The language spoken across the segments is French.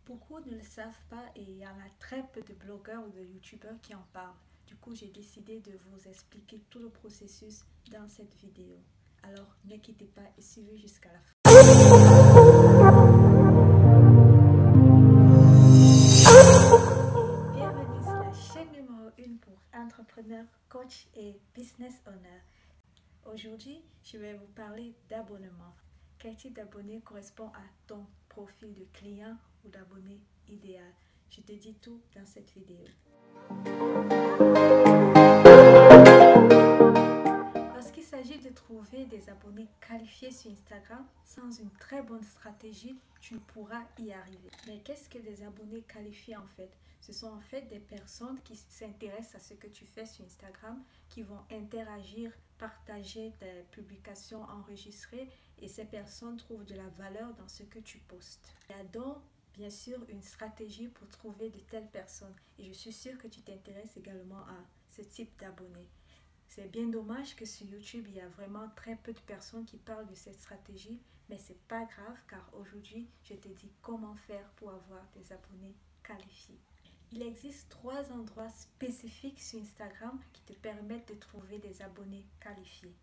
Beaucoup ne le savent pas et il y en a très peu de blogueurs ou de youtubeurs qui en parlent. Du coup, j'ai décidé de vous expliquer tout le processus dans cette vidéo. Alors, ne quittez pas et suivez jusqu'à la fin. Bienvenue sur la chaîne numéro 1 pour entrepreneurs, coach et business owners. Aujourd'hui, je vais vous parler d'abonnement. Quel type d'abonné correspond à ton profil de client ou d'abonné idéal? Je te dis tout dans cette vidéo. Lorsqu'il s'agit de trouver des abonnés qualifiés sur Instagram, sans une très bonne stratégie, tu ne pourras y arriver. Mais qu'est-ce que des abonnés qualifiés en fait? Ce sont en fait des personnes qui s'intéressent à ce que tu fais sur Instagram, qui vont interagir, partager tes publications enregistrées et ces personnes trouvent de la valeur dans ce que tu postes. Il y a donc bien sûr une stratégie pour trouver de telles personnes et je suis sûre que tu t'intéresses également à ce type d'abonnés. C'est bien dommage que sur YouTube, il y a vraiment très peu de personnes qui parlent de cette stratégie, mais c'est pas grave car aujourd'hui, je te dis comment faire pour avoir des abonnés qualifiés. Il existe 3 endroits spécifiques sur Instagram qui te permettent de trouver des abonnés qualifiés.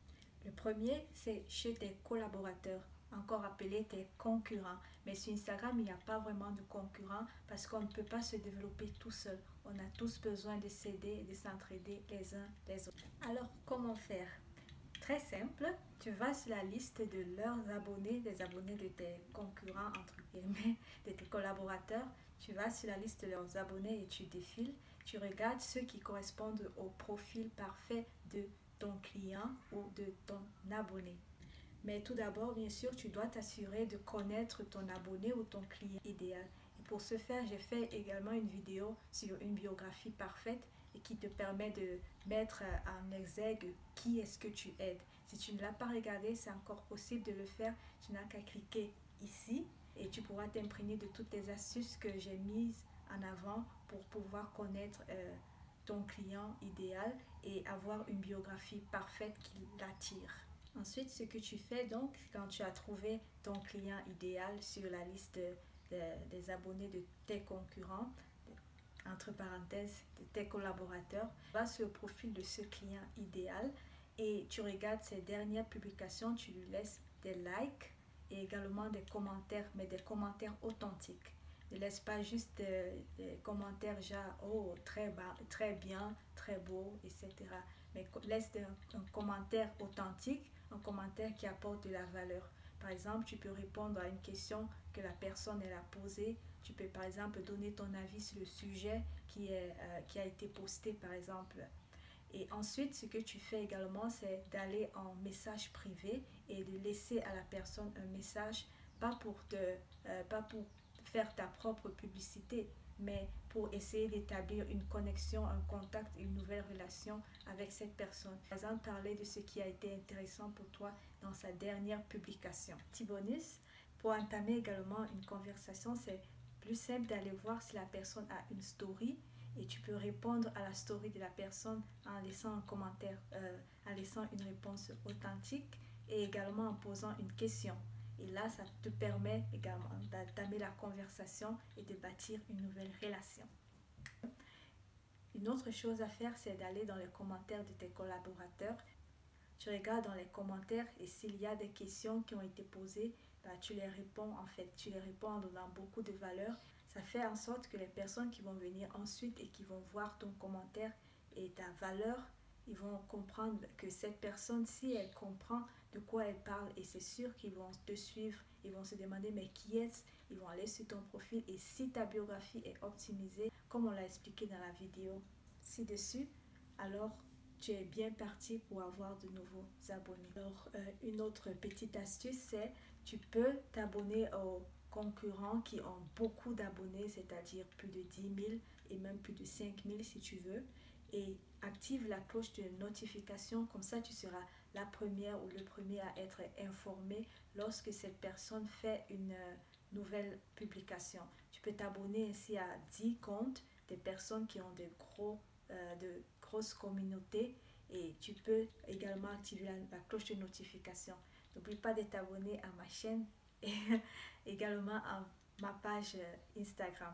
Le premier, c'est chez tes collaborateurs, encore appelés tes concurrents. Mais sur Instagram, il n'y a pas vraiment de concurrents parce qu'on ne peut pas se développer tout seul. On a tous besoin de s'aider et de s'entraider les uns les autres. Alors, comment faire? Très simple, tu vas sur la liste de leurs abonnés, des abonnés de tes concurrents, entre guillemets, de tes collaborateurs. Tu vas sur la liste de leurs abonnés et tu défiles. Tu regardes ceux qui correspondent au profil parfait de ton client ou de ton abonné. Mais tout d'abord, bien sûr, tu dois t'assurer de connaître ton abonné ou ton client idéal. Et pour ce faire, j'ai fait également une vidéo sur une biographie parfaite et qui te permet de mettre en exergue qui est-ce que tu aides. Si tu ne l'as pas regardé, c'est encore possible de le faire. Tu n'as qu'à cliquer ici et tu pourras t'imprégner de toutes les astuces que j'ai mises en avant pour pouvoir connaître ton client idéal et avoir une biographie parfaite qui l'attire. Ensuite, ce que tu fais donc, quand tu as trouvé ton client idéal sur la liste des abonnés de tes concurrents, entre parenthèses, de tes collaborateurs, tu vas sur le profil de ce client idéal et tu regardes ses dernières publications, tu lui laisses des likes et également des commentaires, mais des commentaires authentiques. Ne laisse pas juste des commentaires genre oh très bien, très beau, etc. Mais laisse un commentaire authentique, un commentaire qui apporte de la valeur. Par exemple, tu peux répondre à une question que la personne elle a posée. Tu peux par exemple donner ton avis sur le sujet qui a été posté par exemple. Et ensuite, ce que tu fais également, c'est d'aller en message privé et de laisser à la personne un message, pas pour faire ta propre publicité, mais pour essayer d'établir une connexion, un contact, une nouvelle relation avec cette personne. Par exemple, parler de ce qui a été intéressant pour toi dans sa dernière publication. Petit bonus, pour entamer également une conversation, c'est plus simple d'aller voir si la personne a une story et tu peux répondre à la story de la personne en laissant un commentaire, en laissant une réponse authentique et également en posant une question. Et là, ça te permet également d'entamer la conversation et de bâtir une nouvelle relation. Une autre chose à faire, c'est d'aller dans les commentaires de tes collaborateurs. Tu regardes dans les commentaires et s'il y a des questions qui ont été posées, tu les réponds en fait. Tu les réponds en donnant beaucoup de valeur. Ça fait en sorte que les personnes qui vont venir ensuite et qui vont voir ton commentaire et ta valeur, ils vont comprendre que cette personne, si elle comprend de quoi elle parle, et c'est sûr qu'ils vont te suivre, ils vont se demander mais qui est-ce? Ils vont aller sur ton profil et si ta biographie est optimisée, comme on l'a expliqué dans la vidéo ci-dessus, alors tu es bien parti pour avoir de nouveaux abonnés. Alors, une autre petite astuce, c'est tu peux t'abonner aux concurrents qui ont beaucoup d'abonnés, c'est-à-dire plus de 10 000 et même plus de 5 000 si tu veux. Et active la cloche de notification, comme ça tu seras la première ou le premier à être informé lorsque cette personne fait une nouvelle publication. Tu peux t'abonner ainsi à 10 comptes des personnes qui ont de grosses communautés et tu peux également activer la cloche de notification. N'oublie pas de t'abonner à ma chaîne et également à ma page Instagram.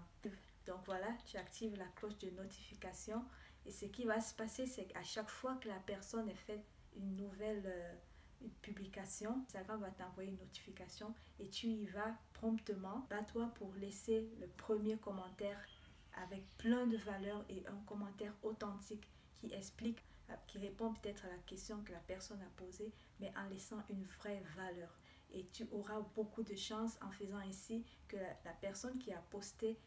Donc voilà, tu actives la cloche de notification et ce qui va se passer, c'est qu'à chaque fois que la personne ait fait une nouvelle une publication, Instagram va t'envoyer une notification et tu y vas promptement. Bats-toi pour laisser le premier commentaire avec plein de valeurs et un commentaire authentique qui explique, qui répond peut-être à la question que la personne a posée, mais en laissant une vraie valeur. Et tu auras beaucoup de chance en faisant ainsi que la personne qui a posté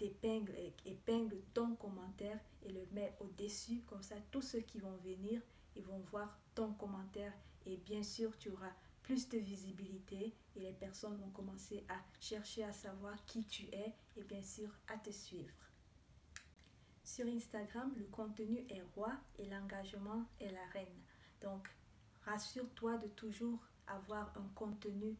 épingle ton commentaire et le met au-dessus. Comme ça, tous ceux qui vont venir, ils vont voir ton commentaire et bien sûr, tu auras plus de visibilité et les personnes vont commencer à chercher à savoir qui tu es et bien sûr à te suivre. Sur Instagram, le contenu est roi et l'engagement est la reine. Donc, rassure-toi de toujours avoir un contenu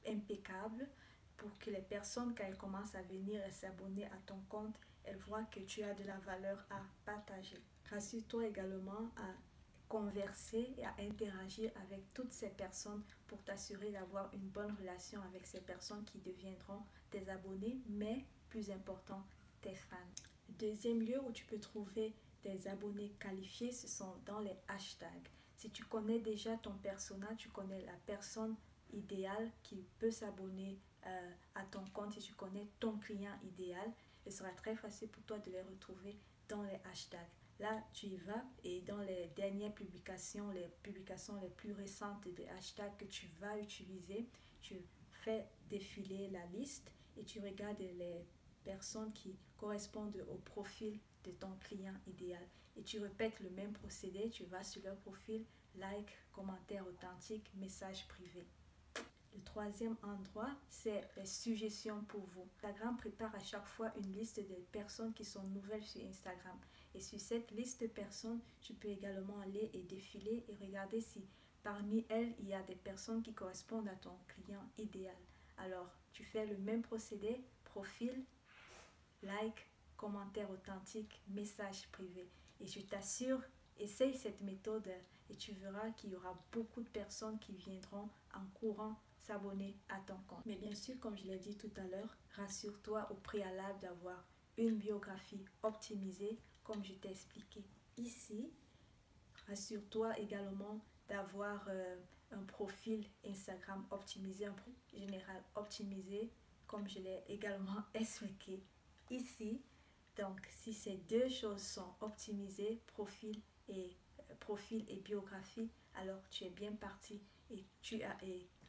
impeccable pour que les personnes, quand elles commencent à venir et s'abonner à ton compte, elles voient que tu as de la valeur à partager. Rassure-toi également à converser et à interagir avec toutes ces personnes pour t'assurer d'avoir une bonne relation avec ces personnes qui deviendront tes abonnés, mais plus important, tes fans. Deuxième lieu où tu peux trouver des abonnés qualifiés, ce sont dans les hashtags. Si tu connais déjà ton persona, tu connais la personne idéale qui peut s'abonner à ton compte, si tu connais ton client idéal, ce sera très facile pour toi de les retrouver dans les hashtags. Là, tu y vas et dans les dernières publications, les publications les plus récentes des hashtags que tu vas utiliser, tu fais défiler la liste et tu regardes les personnes qui correspondent au profil de ton client idéal. Et tu répètes le même procédé, tu vas sur leur profil, like, commentaire authentique, message privé. Le troisième endroit, c'est les suggestions pour vous. Instagram prépare à chaque fois une liste de personnes qui sont nouvelles sur Instagram. Et sur cette liste de personnes, tu peux également aller et défiler et regarder si parmi elles, il y a des personnes qui correspondent à ton client idéal. Alors, tu fais le même procédé, profil, like, commentaire authentique, message privé. Et je t'assure, essaye cette méthode et tu verras qu'il y aura beaucoup de personnes qui viendront en courant s'abonner à ton compte. Mais bien sûr, comme je l'ai dit tout à l'heure, rassure-toi au préalable d'avoir une biographie optimisée, comme je t'ai expliqué ici. Rassure-toi également d'avoir un profil Instagram optimisé, un profil général optimisé, comme je l'ai également expliqué ici. Donc, si ces deux choses sont optimisées, profil et biographie, alors tu es bien parti et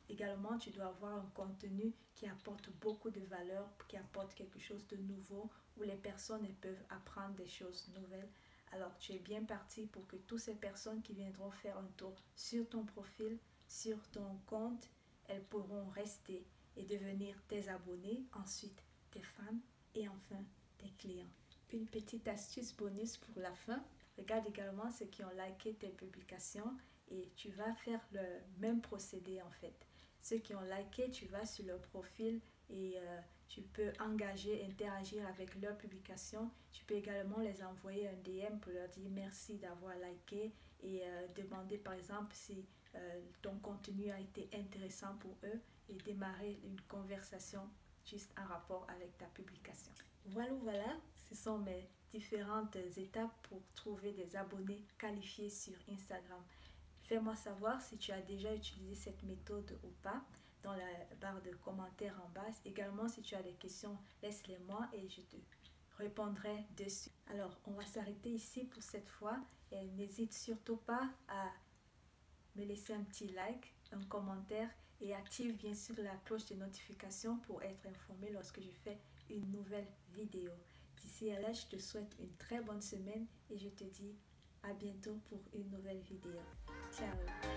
également tu dois avoir un contenu qui apporte beaucoup de valeur, qui apporte quelque chose de nouveau, où les personnes peuvent apprendre des choses nouvelles. Alors tu es bien parti pour que toutes ces personnes qui viendront faire un tour sur ton profil, sur ton compte, elles pourront rester et devenir tes abonnés, ensuite tes fans et enfin tes clients. Une petite astuce bonus pour la fin. Regarde également ceux qui ont liké tes publications et tu vas faire le même procédé en fait. Ceux qui ont liké, tu vas sur leur profil et tu peux engager, interagir avec leurs publications. Tu peux également les envoyer un DM pour leur dire merci d'avoir liké et demander par exemple si ton contenu a été intéressant pour eux et démarrer une conversation juste en rapport avec ta publication. Voilà, ce sont mes différentes étapes pour trouver des abonnés qualifiés sur Instagram. Fais-moi savoir si tu as déjà utilisé cette méthode ou pas dans la barre de commentaires en bas. Également, si tu as des questions, laisse-les moi et je te répondrai dessus. Alors, on va s'arrêter ici pour cette fois et n'hésite surtout pas à me laisser un petit like, un commentaire et active bien sûr la cloche de notification pour être informé lorsque je fais une nouvelle vidéo. D'ici à là, je te souhaite une très bonne semaine et je te dis à bientôt pour une nouvelle vidéo. Ciao!